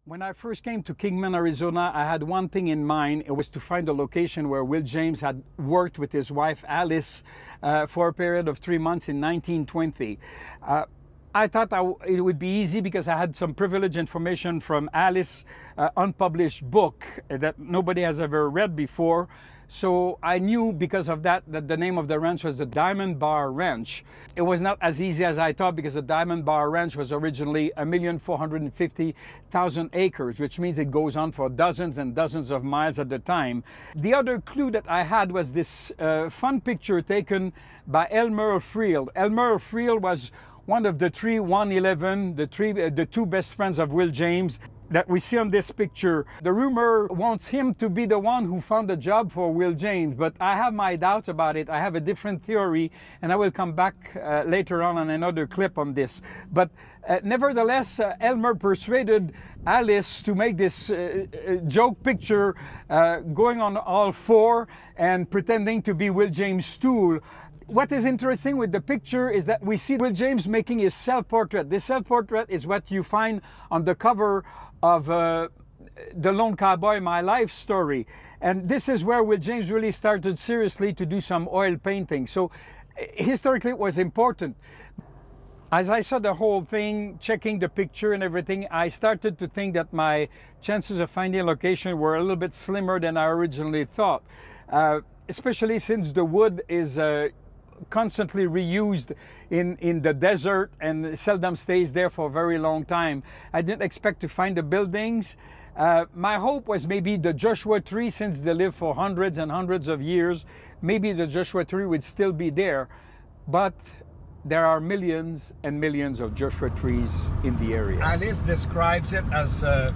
When I first came to Kingman, Arizona, I had one thing in mind. It was to find a location where Will James had worked with his wife Alice for a period of 3 months in 1920. I thought it would be easy because I had some privileged information from Alice's unpublished book that nobody has ever read before. So I knew because of that the name of the ranch was the Diamond Bar Ranch. It was not as easy as I thought because the Diamond Bar Ranch was originally 1,450,000 acres, which means it goes on for dozens and dozens of miles at the time. The other clue that I had was this fun picture taken by Elmer Friel. Elmer Friel was one of the three 111, the two best friends of Will James that we see on this picture. The rumor wants him to be the one who found a job for Will James, but I have my doubts about it. I have a different theory, and I will come back later on another clip on this. But nevertheless, Elmer persuaded Alice to make this joke picture going on all four and pretending to be Will James' stool. What is interesting with the picture is that we see Will James making his self-portrait. This self-portrait is what you find on the cover of The Lone Cowboy, My Life Story. And this is where Will James really started seriously to do some oil painting. So historically it was important. As I saw the whole thing, checking the picture and everything, I started to think that my chances of finding a location were a little bit slimmer than I originally thought. Especially since the wood is constantly reused in the desert and seldom stays there for a very long time. I didn't expect to find the buildings. My hope was maybe the Joshua tree, since they live for hundreds and hundreds of years, maybe the Joshua tree would still be there. But there are millions and millions of Joshua trees in the area. Alice describes it as the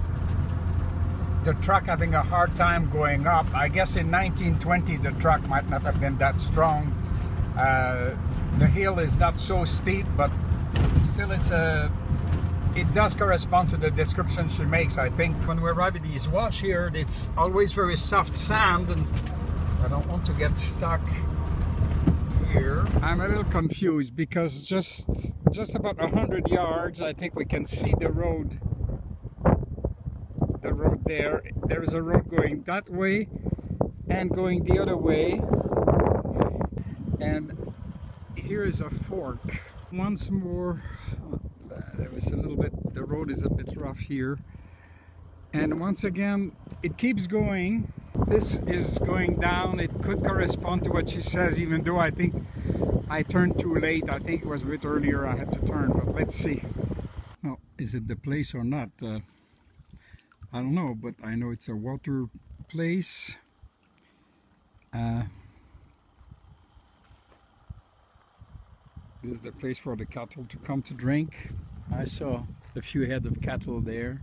truck having a hard time going up. I guess in 1920 the truck might not have been that strong. The hill is not so steep, but still it does correspond to the description she makes, I think. When we arrive at these wash here, it's always very soft sand, and I don't want to get stuck here. I'm a little confused because just about 100 yards, I think we can see the road. The road there. There is a road going that way and going the other way. And here is a fork. Once more, there was a little bit, the road is a bit rough here. And once again, it keeps going. This is going down. It could correspond to what she says, even though I think I turned too late. I think it was a bit earlier I had to turn, but let's see. Well, is it the place or not? I don't know, but I know it's a water place. This is the place for the cattle to come to drink. I saw a few head of cattle there.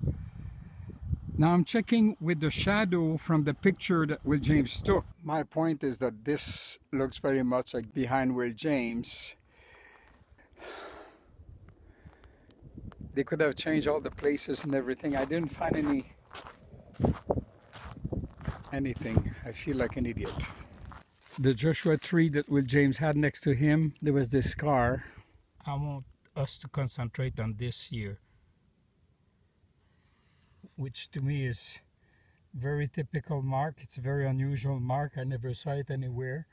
Now I'm checking with the shadow from the picture that Will James took. My point is that this looks very much like behind Will James. They could have changed all the places and everything. I didn't find anything. I feel like an idiot. The Joshua tree that Will James had next to him, there was this scar. I want us to concentrate on this here, which to me is very typical mark. It's a very unusual mark. I never saw it anywhere.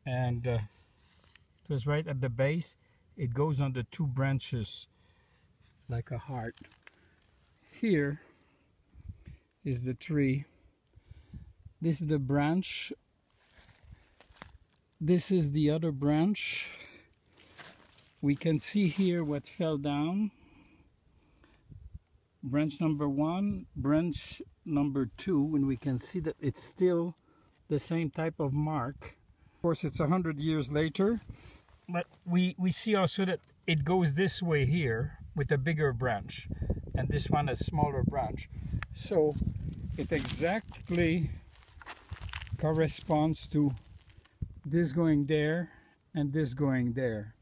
And it was right at the base. It goes on the two branches like a heart. Here is the tree. This is the branch. This is the other branch. We can see here what fell down. Branch number 1, branch number 2, and we can see that it's still the same type of mark. Of course, it's 100 years later, but we see also that it goes this way here with a bigger branch, and this one a smaller branch. So it exactly corresponds to this going there and this going there.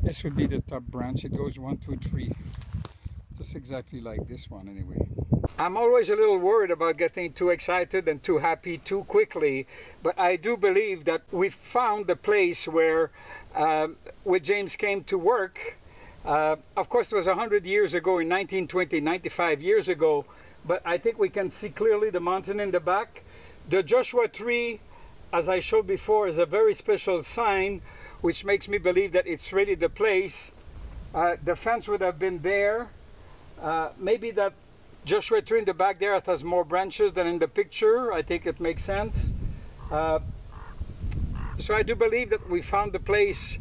This would be the top branch. It goes 1, 2, 3, just exactly like this one anyway. I'm always a little worried about getting too excited and too happy too quickly, but I do believe that we found the place where James came to work Of course, it was 100 years ago in 1920, 95 years ago, but I think we can see clearly the mountain in the back. The Joshua tree, as I showed before, is a very special sign, which makes me believe that it's really the place. The fence would have been there. Maybe that Joshua tree in the back there has more branches than in the picture. I think it makes sense. So I do believe that we found the place